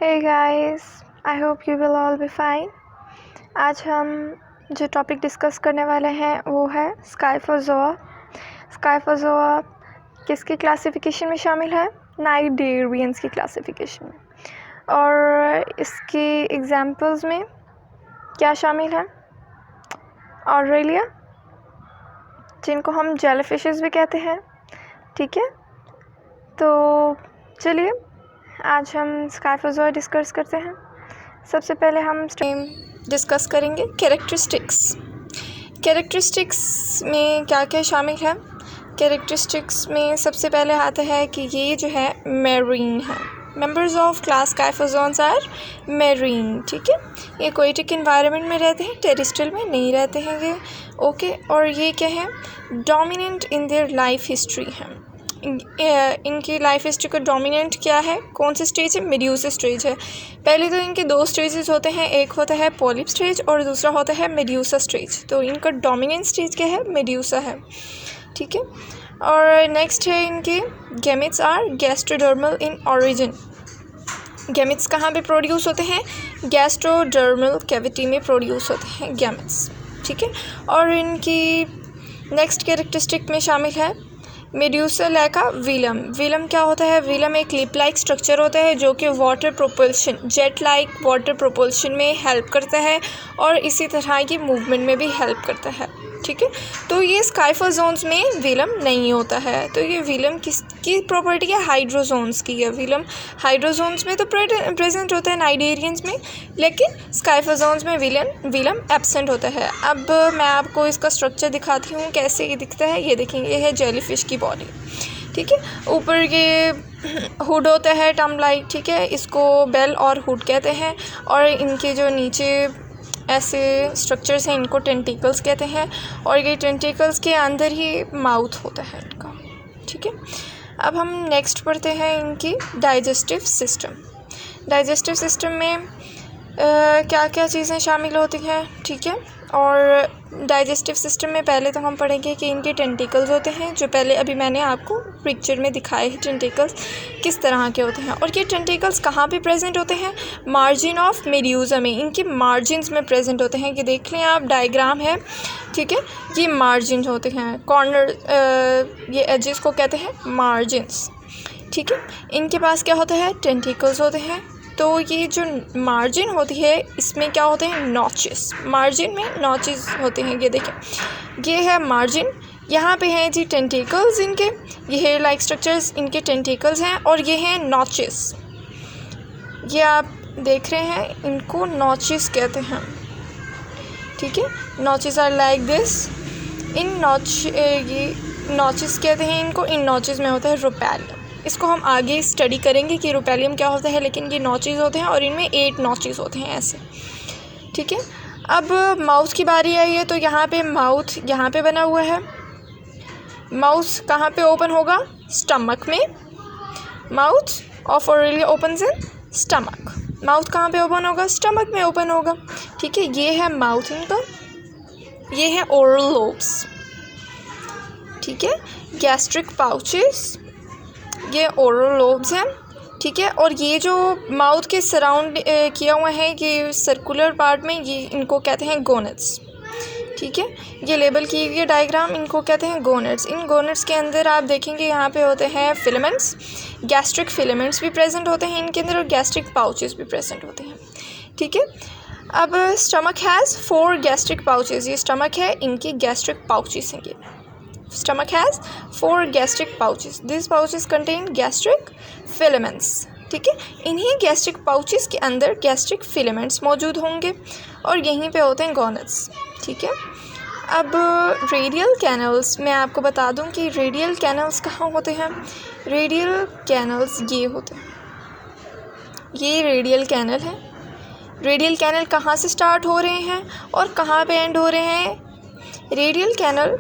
Hey guys, I hope you will all be fine. आज हम जो टॉपिक डिस्कस करने वाले हैं वो है स्काइफोज़ोआ। स्काइफोज़ोआ किसकी क्लासिफिकेशन में शामिल है? नाइडेरियंस की क्लासिफिकेशन में। और इसकी एग्जांपल्स में क्या शामिल है? ऑरेलिया, जिनको हम जेलीफिशेस भी कहते हैं। ठीक है, तो चलिए आज हम स्काइफोज़ोआ डिस्कस करते हैं। सबसे पहले हम डिस्कस करेंगे कैरेक्टरिस्टिक्स में क्या क्या शामिल है। कैरेक्टरिस्टिक्स में सबसे पहले आता है कि ये जो है मैरीन है। Members of class Scyphozoans are marine. ठीक है, ये एक्वेटिक एनवायरनमेंट में रहते हैं, टेरेस्ट्रियल में नहीं रहते हैं ये। ओके, और ये क्या है? Dominant in their life history है। इनकी लाइफ हिस्ट्री का डोमिनेंट क्या है? कौन सी स्टेज है? मेड्यूसा स्टेज है। पहले तो इनके दो स्टेजेस होते हैं, एक होता है पॉलिप स्टेज और दूसरा होता है मेड्यूसा स्टेज। तो इनका डोमिनेंट स्टेज क्या है? मेड्यूसा है। ठीक है, और नेक्स्ट है इनके gametes are gastrodermal in origin. Gametes कहाँ पे प्रोड्यूस होते हैं? गैस्ट्रोडर्मल कैविटी में प्रोड्यूस होते हैं गैमेट्स। ठीक है, और इनकी नेक्स्ट कैरेक्टरिस्टिक में शामिल है मेड्यूसा लाइका विलम। विलम क्या होता है? विलम एक लिप लाइक स्ट्रक्चर होता है जो कि water propulsion, jet like water propulsion में हेल्प करता है और इसी तरह की मूवमेंट में भी हेल्प करता है। ठीक है, तो ये स्काइफोज़ोन्स में विलम नहीं होता है। तो ये विलम किसकी प्रॉपर्टी है? हाइड्रोजोन्स की है। विलम हाइड्रोजोन्स में तो प्रेजेंट होता है नाइडेरियंस में, लेकिन स्काइफोज़ोन्स में विलम एब्सेंट होता है। अब मैं आपको इसका स्ट्रक्चर दिखाती हूँ कैसे ये दिखता है। ये देखेंगे, ये है जेलीफिश की बॉडी। ठीक है, ऊपर ये हुड होता है टर्म लाइक। ठीक है, इसको बेल और हुड कहते हैं, और इनके जो नीचे ऐसे स्ट्रक्चर्स हैं इनको टेंटिकल्स कहते हैं, और ये टेंटिकल्स के अंदर ही माउथ होता है इनका। ठीक है, अब हम नेक्स्ट पढ़ते हैं इनकी डाइजेस्टिव सिस्टम। डाइजेस्टिव सिस्टम में क्या क्या चीज़ें शामिल होती हैं। ठीक है, और डाइजेस्टिव सिस्टम में पहले तो हम पढ़ेंगे कि इनके टेंटिकल्स होते हैं, जो पहले अभी मैंने आपको पिक्चर में दिखाए हैं टेंटिकल्स किस तरह के होते हैं। और ये टेंटिकल्स कहाँ पे प्रेजेंट होते हैं? मार्जिन ऑफ मेड्यूसा में, इनके मार्जिन्स में प्रेजेंट होते हैं। कि देख लें आप, डायग्राम है। ठीक है, ये मार्जिन होते हैं, कॉर्नर, ये एजेस को कहते हैं मार्जिन्स। ठीक है, इनके पास क्या होता है? टेंटिकल्स होते हैं। तो ये जो मार्जिन होती है इसमें क्या होते हैं? नॉचेस। मार्जिन में नॉचेस होते हैं। ये देखें, ये है मार्जिन, यहाँ पे हैं जी टेंटिकल्स इनके, ये हेयर लाइक स्ट्रक्चर्स इनके टेंटिकल्स हैं, और ये हैं नॉचेस। ये आप देख रहे हैं, इनको नॉचेस कहते हैं। ठीक है, नॉचेस आर लाइक दिस। ये नॉचेस कहते हैं इनको। इन नॉचेस में होता है रोपैलियम। इसको हम आगे स्टडी करेंगे कि रोपैलियम क्या होता है, लेकिन ये नॉचेस होते हैं और इनमें 8 नॉचेस होते हैं ऐसे। ठीक है, अब माउथ की बारी आई है, तो यहाँ पे माउथ यहाँ पे बना हुआ है। माउथ कहाँ पे ओपन होगा? स्टमक में। Mouth of Aurelia opens in stomach. Mouth कहाँ पे ओपन होगा? स्टमक में ओपन होगा। ठीक है, ये है माउथ इनका, ये है ओरल लोब्स। ठीक है, गैस्ट्रिक पाउचेस, ये ओरल लोब्स हैं। ठीक है, और ये जो माउथ के सराउंड किया हुआ है ये सर्कुलर पार्ट में, ये इनको कहते हैं गोनेट्स। ठीक है, ये लेबल की गई डायग्राम, इनको कहते हैं गोनेट्स। इन गोनेट्स के अंदर आप देखेंगे यहाँ पे होते हैं फिलामेंट्स, गैस्ट्रिक फिलामेंट्स भी प्रेजेंट होते हैं इनके अंदर, और गैस्ट्रिक पाउचेस भी प्रेजेंट होते हैं। ठीक है, अब स्टमक हैज़ 4 गैस्ट्रिक पाउचेस। ये स्टमक है, इनके गैस्ट्रिक पाउचेस हैं ये। Stomach has 4 gastric pouches. These pouches contain gastric filaments. ठीक है, इन्हीं गैस्ट्रिक पाउचेस के अंदर गैस्ट्रिक फिलामेंट्स मौजूद होंगे, और यहीं पे होते हैं गोनेट्स। ठीक है, अब रेडियल कैनल्स, मैं आपको बता दूं कि रेडियल कैनल्स कहाँ होते हैं। रेडियल कैनल्स ये होते हैं, ये रेडियल कैनल है। रेडियल कैनल कहाँ से स्टार्ट हो रहे हैं और कहाँ पे एंड हो रहे हैं? रेडियल कैनल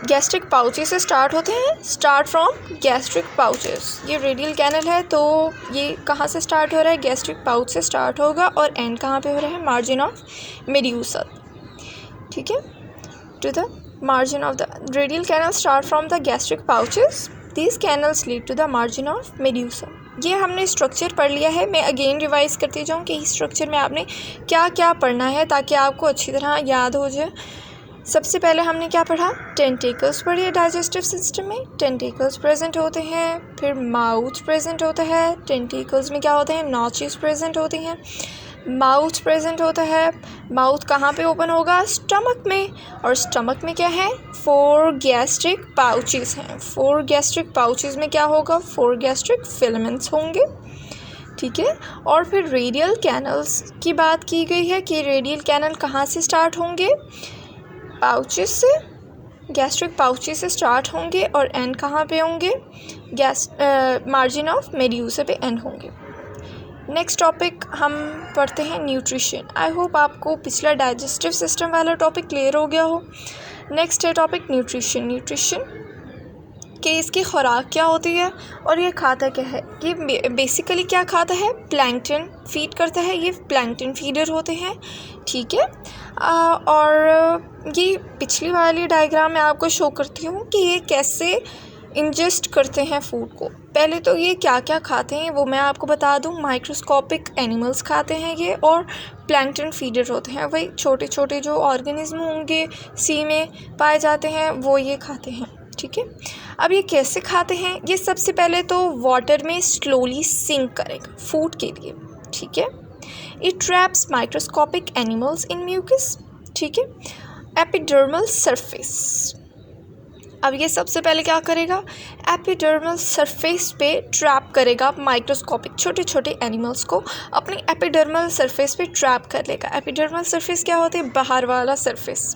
गैस्ट्रिक पाउचेस से स्टार्ट होते हैं, स्टार्ट फ्रॉम गैस्ट्रिक पाउचेस। ये रेडियल कैनल है, तो ये कहाँ से स्टार्ट हो रहा है? गैस्ट्रिक पाउच से स्टार्ट होगा, और एंड कहाँ पे हो रहा है? Margin of medusa. ठीक है, to the margin of the radial canal start from the gastric pouches, these canals lead to the margin of medusa. ये हमने स्ट्रक्चर पढ़ लिया है। मैं अगेन रिवाइज करती जाऊँ कि इस स्ट्रक्चर में आपने क्या क्या पढ़ना है ताकि आपको अच्छी तरह याद हो जाए। सबसे पहले हमने क्या पढ़ा, टेंटिकल्स पढ़ी डाइजेस्टिव सिस्टम में, टेंटिकल्स प्रेजेंट होते हैं। फिर माउथ प्रेजेंट होता है, टेंटिकल्स में क्या होते हैं, नॉचेस प्रेजेंट होती हैं। माउथ प्रेजेंट होता है, माउथ कहाँ पे ओपन होगा, स्टमक में, और स्टमक में क्या है, 4 गैस्ट्रिक पाउचेस हैं। 4 गैस्ट्रिक पाउचेस में क्या होगा, 4 गैस्ट्रिक फिलामेंट्स होंगे, ठीक है। और फिर रेडियल कैनल्स की बात की गई है कि रेडियल कैनल कहाँ से स्टार्ट होंगे, पाउचेस से, गैस्ट्रिक पाउचेस से स्टार्ट होंगे और एंड कहाँ पे होंगे, मार्जिन ऑफ मेड्यूसा पे एंड होंगे। नेक्स्ट टॉपिक हम पढ़ते हैं न्यूट्रिशन। आई होप आपको पिछला डाइजेस्टिव सिस्टम वाला टॉपिक क्लियर हो गया हो। नेक्स्ट है टॉपिक न्यूट्रिशन। न्यूट्रिशन कि इसकी खुराक क्या होती है और ये खाता क्या है। ये बेसिकली क्या खाता है, प्लैंकटन फीड करता है, ये प्लैंकटन फीडर होते हैं, ठीक है। और ये पिछली वाली डायग्राम में आपको शो करती हूँ कि ये कैसे इंजेस्ट करते हैं फूड को। पहले तो ये क्या क्या खाते हैं वो मैं आपको बता दूँ। माइक्रोस्कोपिक एनिमल्स खाते हैं ये, और प्लैंकटन फीडर होते हैं, वही छोटे छोटे जो ऑर्गेनिज्म होंगे सी में पाए जाते हैं वो ये खाते हैं, ठीक है। अब ये कैसे खाते हैं, ये सबसे पहले तो वाटर में स्लोली सिंक करेगा फूड के लिए, ठीक है। It traps microscopic animals in mucus, ठीक है। एपिडर्मल सरफेस, अब ये सबसे पहले क्या करेगा, एपिडर्मल सरफेस पे ट्रैप करेगा माइक्रोस्कोपिक छोटे छोटे एनिमल्स को, अपनी एपिडर्मल सरफेस पे ट्रैप कर लेगा। एपिडर्मल सरफेस क्या होती है, बाहर वाला सरफेस,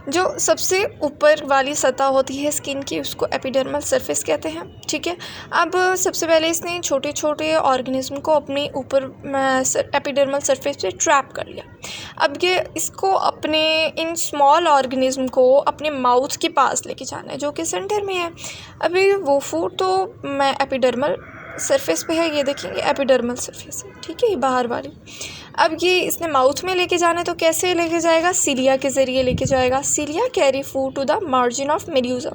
जो सबसे ऊपर वाली सतह होती है स्किन की, उसको एपिडर्मल सरफेस कहते हैं, ठीक है। अब सबसे पहले इसने छोटे छोटे ऑर्गेनिज्म को अपने ऊपर एपिडर्मल सरफेस पे ट्रैप कर लिया। अब ये इसको अपने इन स्मॉल ऑर्गेनिज्म को अपने माउथ के पास लेके जाना है जो कि सेंटर में है। अभी वो फूड तो मैं एपिडर्मल सरफेस पे है, ये देखेंगे एपिडर्मल सरफेस है, ठीक है, ये बाहर वाली। अब ये इसने माउथ में लेके जाना है तो कैसे लेके जाएगा, सीलिया के ज़रिए लेके जाएगा। Cilia carry food to the margin of medusa.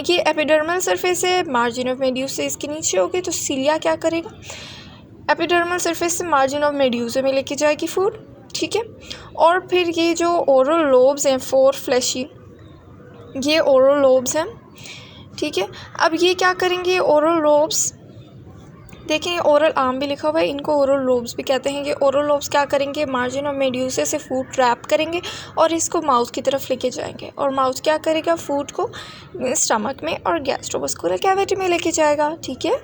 ये एपिडर्मल सरफेस है, मार्जिन ऑफ मेड्यूसा इसके नीचे हो गई, तो सीलिया क्या करेगा, एपिडर्मल सरफेस से मार्जिन ऑफ मेड्यूसा में लेके जाएगी फूड, ठीक है। और फिर ये जो ओरल लोब्स हैं 4 फ्लैशी, ये ओरल लोब्स हैं, ठीक है। अब ये क्या करेंगे, ओरल लोब्स देखें, ओरल आर्म भी लिखा हुआ है, इनको ओरल लोब्स भी कहते हैं। ये ओरल लोब्स क्या करेंगे, मार्जिन ऑफ मेड्यूसा से फूड ट्रैप करेंगे और इसको माउथ की तरफ लेके जाएंगे, और माउथ क्या करेगा, फूड को स्टमक में और गैस्ट्रोवास्कुलर कैविटी में लेके जाएगा, ठीक है।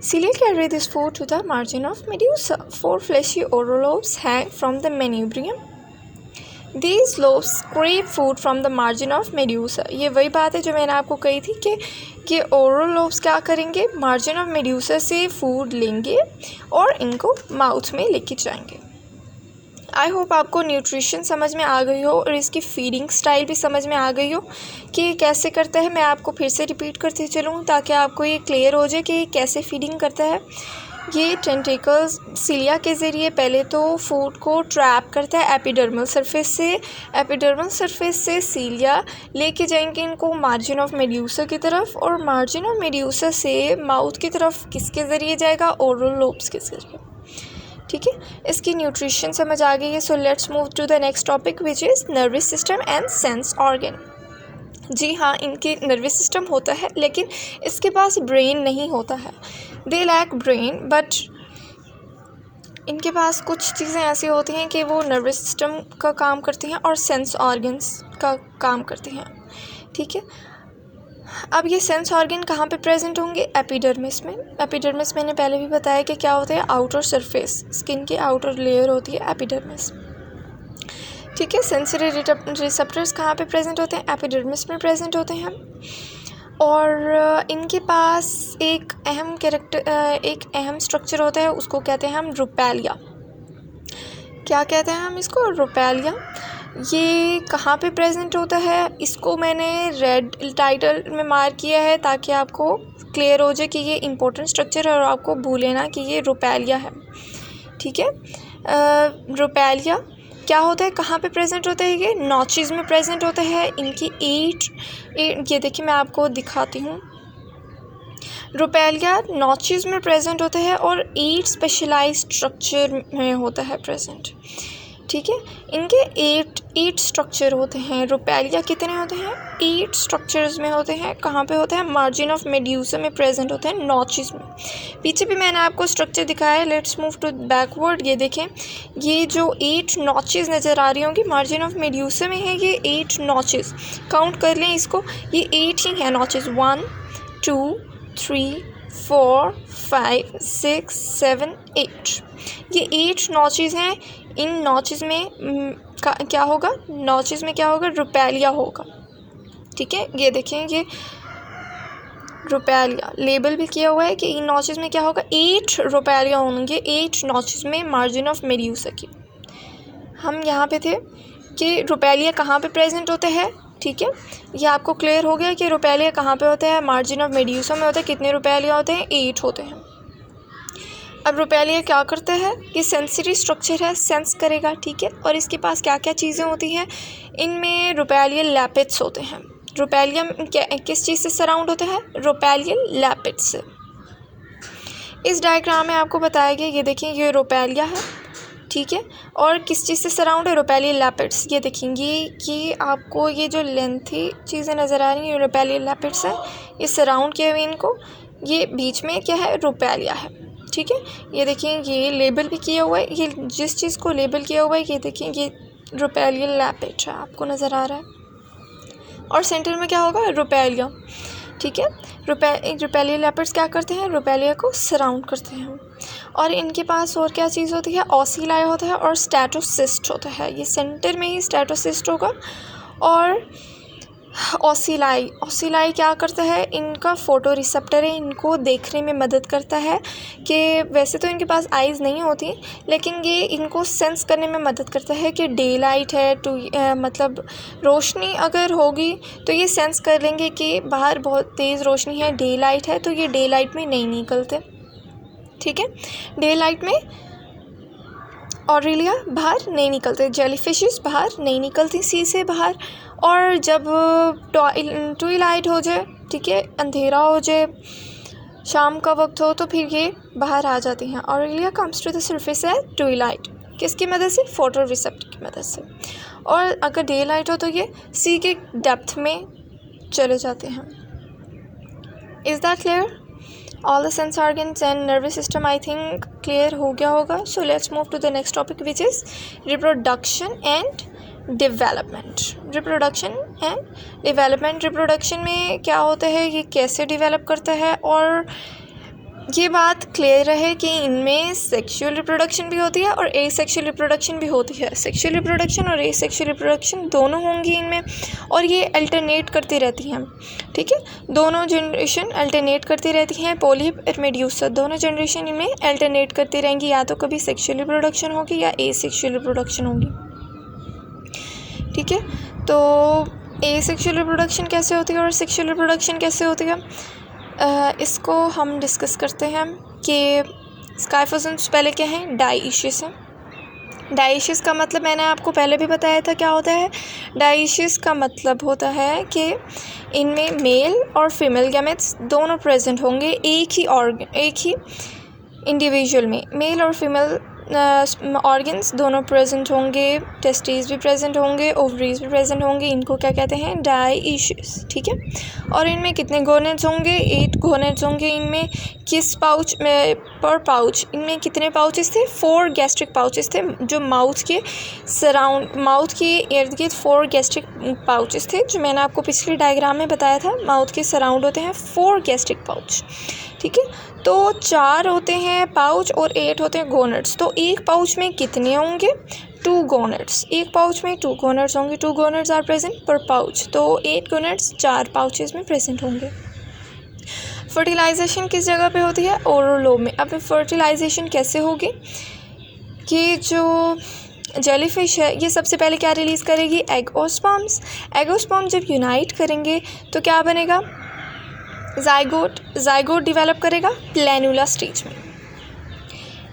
Cilia carry this food to the margin of medusa. 4 fleshy oral lobes hang from the manubrium. These lobes scrape food from the margin of medusa. ये वही बात है जो मैंने आपको कही थी कि oral lobes क्या करेंगे, margin of medusa से food लेंगे और इनको mouth में लेके जाएंगे। आई होप आपको न्यूट्रिशन समझ में आ गई हो और इसकी फीडिंग स्टाइल भी समझ में आ गई हो कि कैसे करता है। मैं आपको फिर से रिपीट करती चलूँ ताकि आपको ये क्लियर हो जाए कि कैसे फीडिंग करता है। ये टेंटिकल्स सीलिया के ज़रिए पहले तो फूड को ट्रैप करता है एपिडर्मल सरफेस से। एपिडर्मल सरफेस से सीलिया लेके जाएंगे इनको मार्जिन ऑफ मेड्यूसा की तरफ, और मार्जिन ऑफ मेड्यूसा से माउथ की तरफ किसके ज़रिए जाएगा, ओरल लोब्स के ज़रिए, ठीक है। इसकी न्यूट्रिशन समझ आ गई है। So let's move to the next topic which is nervous system and sense organ. जी हाँ, इनके नर्वस सिस्टम होता है लेकिन इसके पास ब्रेन नहीं होता है। दे लैक ब्रेन, बट इनके पास कुछ चीज़ें ऐसी होती हैं कि वो नर्वस सिस्टम का काम करती हैं और सेंस ऑर्गन्स का काम करती हैं, ठीक है। अब ये सेंस ऑर्गन कहाँ पे प्रेजेंट होंगे, एपिडर्मिस में। एपिडर्मिस मैंने पहले भी बताया कि क्या होता है, आउटर सरफेस, स्किन की आउटर लेयर होती है एपिडर्मिस, ठीक है। सेंसरी रिसेप्टर्स कहाँ पे प्रेजेंट होते हैं, एपिडर्मिस में प्रेजेंट होते हैं। और इनके पास एक अहम स्ट्रक्चर होता है, उसको कहते हैं हम रुपेलिया। क्या कहते हैं हम इसको, रुपेलिया। ये कहाँ पे प्रेजेंट होता है, इसको मैंने रेड टाइटल में मार्क किया है ताकि आपको क्लियर हो जाए कि ये इम्पोर्टेंट स्ट्रक्चर है और आपको भूले ना कि ये रुपेलिया है, ठीक है। रुपेलिया क्या होता है, कहाँ पे प्रेजेंट होता है, ये नॉचेस में प्रेजेंट होता है। इनकी 8 ये देखिए मैं आपको दिखाती हूँ। रुपेलिया नॉचेस में प्रेजेंट होते हैं और 8 स्पेशलाइज्ड स्ट्रक्चर में होता है प्रेजेंट, ठीक है। इनके 8 स्ट्रक्चर होते हैं। रुपेलिया कितने होते हैं? 8 स्ट्रक्चर्स में होते हैं। कहाँ पे होते हैं? मार्जिन ऑफ मेड्यूसा में प्रेजेंट होते हैं, नॉचेस में। पीछे भी मैंने आपको स्ट्रक्चर दिखाया है। Let's move to backward. ये देखें, ये जो 8 नॉचेस नज़र आ रही होंगी मार्जिन ऑफ मेड्यूसा में है, ये 8 नॉचेस। काउंट कर लें इसको, ये 8 ही हैं नॉचेस। 1 2 3 4 5 6 7 8, ये 8 नॉचेस हैं। इन नॉचेस में क्या होगा? नॉचेस में क्या होगा? रुपेलिया होगा, ठीक है। ये देखें, ये रुपेलिया लेबल भी किया हुआ है कि इन नॉचेस में क्या होगा? 8 रुपेलिया होंगे 8 नॉचेस में मार्जिन ऑफ मेड्यूसा की। हम यहाँ पे थे कि रुपेलिया कहाँ पे प्रेजेंट होते हैं, ठीक है। ये आपको क्लियर हो गया कि रुपेलिया कहाँ पे होता है? मार्जिन ऑफ मेड्यूसा में होता है। कितने रुपेलिया होते हैं? 8 होते हैं। अब रुपेलिया क्या करते हैं? ये सेंसरी स्ट्रक्चर है, सेंस करेगा, ठीक है। और इसके पास क्या क्या चीज़ें होती हैं? इनमें रुपेलियल लैपिड्स होते हैं। रुपेलिया किस चीज़ से सराउंड होता है? रुपेलियल लैपिड्स से। इस डायग्राम में आपको बताया गया, ये देखिए ये रुपेलिया है, ठीक है। और किस चीज़ से सराउंड है? रुपेलियल लैपिड्स। ये देखेंगे कि आपको ये जो लेंथी चीज़ें नज़र आ रही हैं, ये रुपेलियल लैपिड्स है। ये सराउंड किए हुए इनको, ये बीच में क्या है? रुपेलिया है, ठीक है। ये देखिए ये लेबल भी किया हुआ है। ये जिस चीज़ को लेबल किया हुआ है, ये देखिए ये रुपेलियल लैपिड है, आपको नज़र आ रहा है। और सेंटर में क्या होगा? रुपेलिया, ठीक है। रुपेलियल लैपिड्स क्या करते हैं? रुपेलिया को सराउंड करते हैं। और इनके पास और क्या चीज़ होती है? ओसिलाई होता है और स्टेटोसिस्ट होता है। ये सेंटर में ही स्टेटोसिस्ट होगा। और ओसिलाई क्या करता है? इनका फोटो रिसेप्टर है, इनको देखने में मदद करता है। कि वैसे तो इनके पास आइज़ नहीं होती, लेकिन ये इनको सेंस करने में मदद करता है कि डे लाइट है मतलब रोशनी अगर होगी तो ये सेंस कर लेंगे कि बाहर बहुत तेज़ रोशनी है, डे लाइट है, तो ये डे लाइट में नहीं निकलते, ठीक है। डे लाइट में ऑरेलिया बाहर नहीं निकलते, जेलीफिशेस बाहर नहीं निकलती सी से बाहर। और जब ट्विलाइट हो जाए, ठीक है, अंधेरा हो जाए, शाम का वक्त हो, तो फिर ये बाहर आ जाती हैं। Aurelia comes to the surface at twilight, किसकी मदद से? फोटो रिसेप्टर की मदद से। और अगर डे लाइट हो तो ये सी के डेप्थ में चले जाते हैं। Is that clear? All the sense organs and nervous system I think clear हो गया होगा. So let's move to the next topic, which is reproduction and development. Reproduction and development. Reproduction में क्या होता है, ये कैसे develop करता है, और ये बात क्लियर है कि इनमें सेक्सुअल रिप्रोडक्शन भी होती है और एसेक्सुअल रिप्रोडक्शन भी होती है। सेक्सुअल रिप्रोडक्शन और एसेक्सुअल रिप्रोडक्शन दोनों होंगी इनमें, और ये अल्टरनेट करती रहती हैं, ठीक है। दोनों जनरेशन अल्टरनेट करती रहती हैं। पोलिप और मेड्यूसा दोनों जनरेशन इनमें अल्टरनेट करती रहेंगी, या तो कभी सेक्सुअल रिप्रोडक्शन होगी या एसेक्सुअल रिप्रोडक्शन होगी, ठीक है। तो एसेक्सुअल रिप्रोडक्शन कैसे होती है और सेक्सुअल रिप्रोडक्शन कैसे होती है, इसको हम डिस्कस करते हैं कि स्काइफोजन्स पहले क्या हैं? डाइशियस है। डाइशियस का मतलब मैंने आपको पहले भी बताया था क्या होता है। डाइशियस का मतलब होता है कि इनमें मेल और फीमेल गैमेट्स दोनों प्रेजेंट होंगे एक ही इंडिविजुअल में। मेल और फीमेल ऑर्गन्स दोनों प्रेजेंट होंगे, टेस्टिस भी प्रेजेंट होंगे, ओवरीज भी प्रेजेंट होंगे। इनको क्या कहते हैं? डाइशियस, ठीक है। और इनमें कितने गोनेड्स होंगे? 8 गोनेड्स होंगे इनमें। किस पाउच में पर पाउच इनमें कितने पाउचेस थे? 4 गैस्ट्रिक पाउचेस थे, जो माउथ के इर्द गिर्द 4 गैस्ट्रिक पाउचेस थे, जो मैंने आपको पिछले डायग्राम में बताया था। माउथ के सराउंड होते हैं 4 गैस्ट्रिक पाउच, ठीक है। तो 4 होते हैं पाउच और 8 होते हैं गोनेड्स। तो एक पाउच में कितने होंगे? 2 गोनेड्स। एक पाउच में 2 गोनेड्स होंगे। 2 गोनेड्स आर प्रेजेंट पर पाउच, तो 8 गोनेड्स 4 पाउचेस में प्रेजेंट होंगे। फर्टिलाइजेशन किस जगह पे होती है? ओरल लोब में। अब फर्टिलाइजेशन कैसे होगी कि जो जेलीफिश है ये सबसे पहले क्या रिलीज़ करेगी? एग और स्पर्म्स। एग और स्पर्म जब यूनाइट करेंगे तो क्या बनेगा? जाइगोट डिवेलप करेगा प्लैनुला स्टेज में,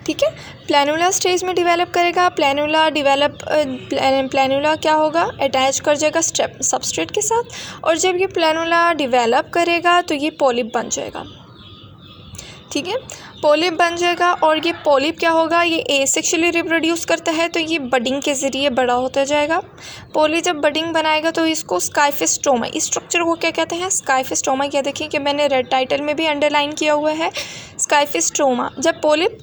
ठीक है। प्लैनुला स्टेज में डिवेलप करेगा। प्लैनुला क्या होगा? अटैच कर जाएगा सबस्ट्रेट के साथ, और जब ये प्लैनुला डिवेलप करेगा तो ये पॉलिप बन जाएगा, ठीक है। पॉलिप बन जाएगा और ये पॉलिप क्या होगा, ये एसेक्सुअली रिप्रोड्यूस करता है तो ये बडिंग के ज़रिए बड़ा होता जाएगा। पॉली जब बडिंग बनाएगा तो इसको स्काइफिस्टोमा, इस स्ट्रक्चर को क्या कहते हैं, स्काइफिस्टोमा। क्या देखिए कि मैंने रेड टाइटल में भी अंडरलाइन किया हुआ है, स्काइफिस्टोमा। जब पॉलिप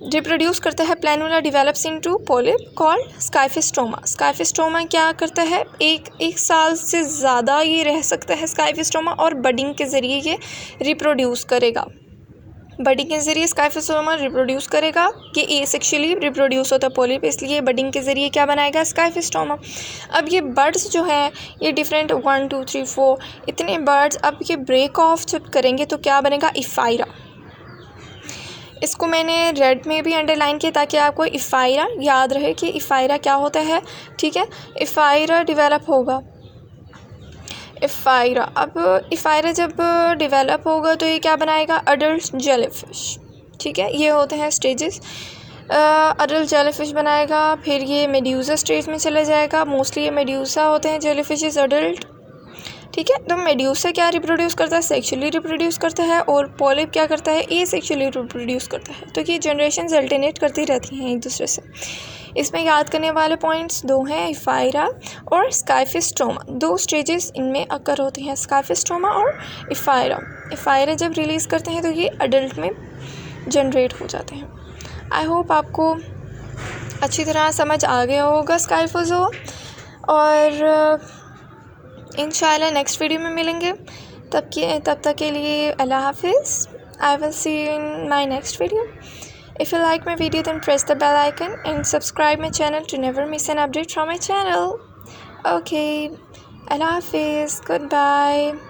रिप्रोड्यूस करता है, planula develops into polyp called scyphistoma. Scyphistoma क्या करता है, एक साल से ज़्यादा ये रह सकता है स्काइफिस्टोमा, और बडिंग के ज़रिए ये रिप्रोड्यूस करेगा। बडिंग के ज़रिए स्काइफिस्टोमा रिप्रोड्यूस करेगा। ये एसेक्सुअली रिप्रोड्यूस होता है पॉलिप, इसलिए बडिंग के ज़रिए क्या बनाएगा, स्काइफिस्टोमा। अब ये बर्ड्स जो हैं ये डिफरेंट 1 2 3 4 इतने बर्ड्स, अब ये ब्रेक ऑफ जब करेंगे तो क्या बनेगा, इफ़ायरा। इसको मैंने रेड में भी अंडरलाइन किया ताकि आपको इफ़ायरा याद रहे कि इफ़ायरा क्या होता है, ठीक है। इफ़ायरा डेवलप होगा, इफ़ायरा। अब इफ़ायरा जब डेवलप होगा तो ये क्या बनाएगा, अडल्ट जेलीफिश, ठीक है। ये होते हैं स्टेजेस। अडल्ट जेलीफिश बनाएगा, फिर ये मेड्यूसा स्टेज में चला जाएगा। मोस्टली ये मेड्यूसा होते हैं जेलीफिशेस अडल्ट, ठीक है। तो मेड्यूसा क्या रिप्रोड्यूस करता है, सेक्सुअली रिप्रोड्यूस करता है, और पॉलिप क्या करता है, ए सेक्सुअली रिप्रोड्यूस करता है। तो ये जनरेशन्स अल्टरनेट करती रहती हैं एक दूसरे से। इसमें याद करने वाले पॉइंट्स 2 हैं, इफ़ायरा और स्काइफिस्टोमा। 2 स्टेजेस इनमें अकर होती हैं, स्काइफिस्टोमा और इफ़ायरा। इफ़ायरा जब रिलीज़ करते हैं तो ये अडल्ट में जनरेट हो जाते हैं। आई होप आपको अच्छी तरह समझ आ गया होगा स्काइफोज़ोआ, और इंशाल्लाह नेक्स्ट वीडियो में मिलेंगे। तब तक के लिए अल्लाह हाफिज़। I will see you in my next video. If you like my video, then press the bell icon and subscribe my channel to never miss an update from my channel. Okay, Allah Hafiz, goodbye.